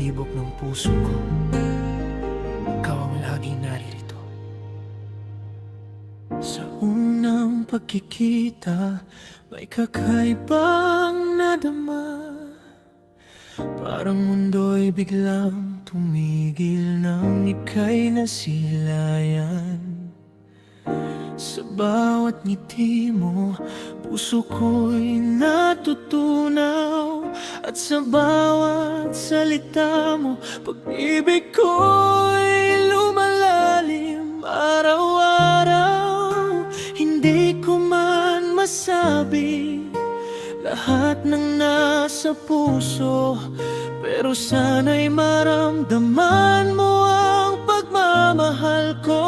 tibok ng puso ko. Ikaw ang laging naririto. Sa unang pagkikita, may kakaibang nadama. Parang mundo'y biglang tumigil nang ika'y nasilayan. Sa bawat ngiti mo, puso ko'y natutunaw. At sa bawat salita mo, pag-ibig ko'y lumalalim araw-araw. Hindi ko man masabi lahat ng nasa puso, pero sana'y maramdaman mo ang pagmamahal ko.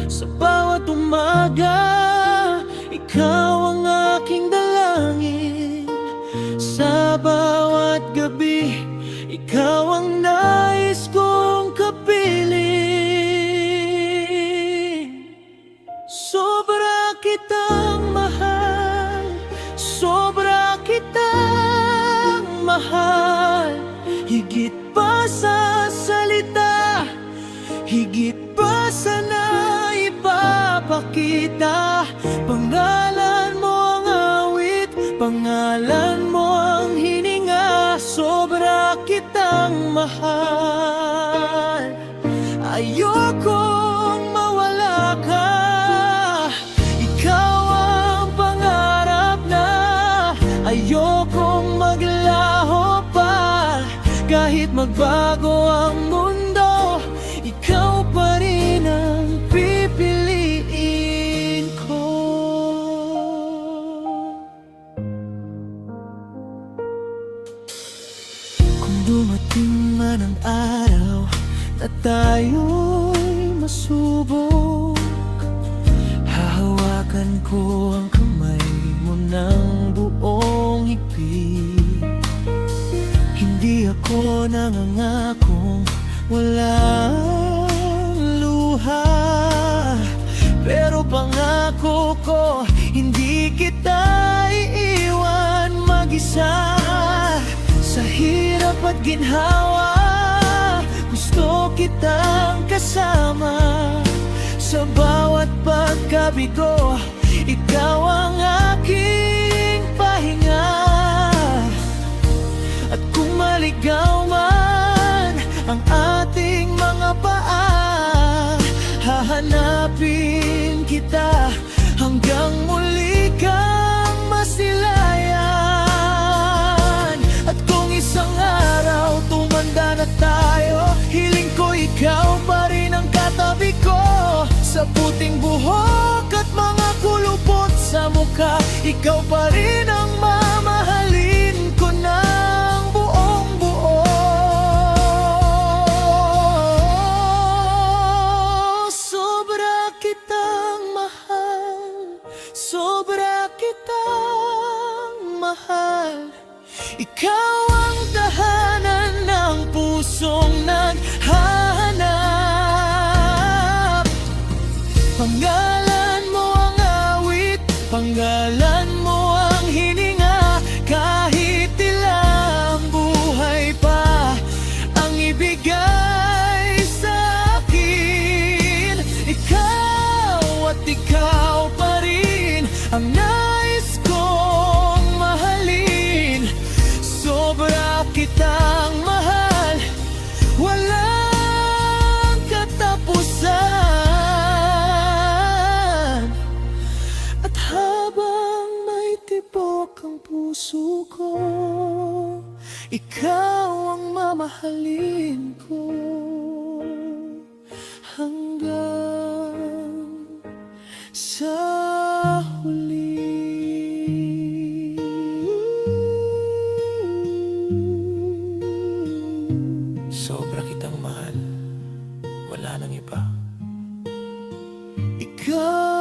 Sa bawat umaga, ikaw ang aking dalangin. Sa bawat gabi, ikaw ang nais kong kapiling. Sobra kitang mahal, sobra kitang mahal. Higit pa sa salita, higit pa sa naipapakita. Pangalan mo ang awit, pangalan mo ang hininga. Sobra kitang mahal, ayokong mawala ka. Ikaw ang pangarap na ayokong maglaho pa. Kahit magbago ang mundo, ikaw pa rin ang pipiliin ko. Kung dumating man ang araw na tayo'y masubok, hahawakan ko ang kamay mo ng buong higpit. Hindi ako nangangakong walang luha, pero pangako ko, hindi kita iiwan mag-isa. Sa hirap at ginhawa, gusto kitang kasama. Sa bawat pagkabigo, ikaw ang aking pahinga. At kung maligaw man ang ating mga paa, hahanapin kita hanggang muli kang masilayan. At kung isang araw tumanda na tayo, hiling ko ikaw pa rin ang katabi ko. Sa puting buhok at mga kulubot sa mukha, ikaw pa rin ang mamahalin ko ng buong buo. Sobra kitang mahal, sobra kitang mahal. Ikaw ang tahanan ng pusong naghahanap. Pangalan mo ang awit, pangalan mo ang hininga. Kahit ilang buhay pa ang ibigay sa akin, ikaw at ikaw pa rin ang nais kong mahalin. Sobra kitang mahal, walang katapusan. At habang may tibok ang puso ko, ikaw ang mamahalin ko hanggang sa huli. Sobra kitang mahal, wala nang iba. Ikaw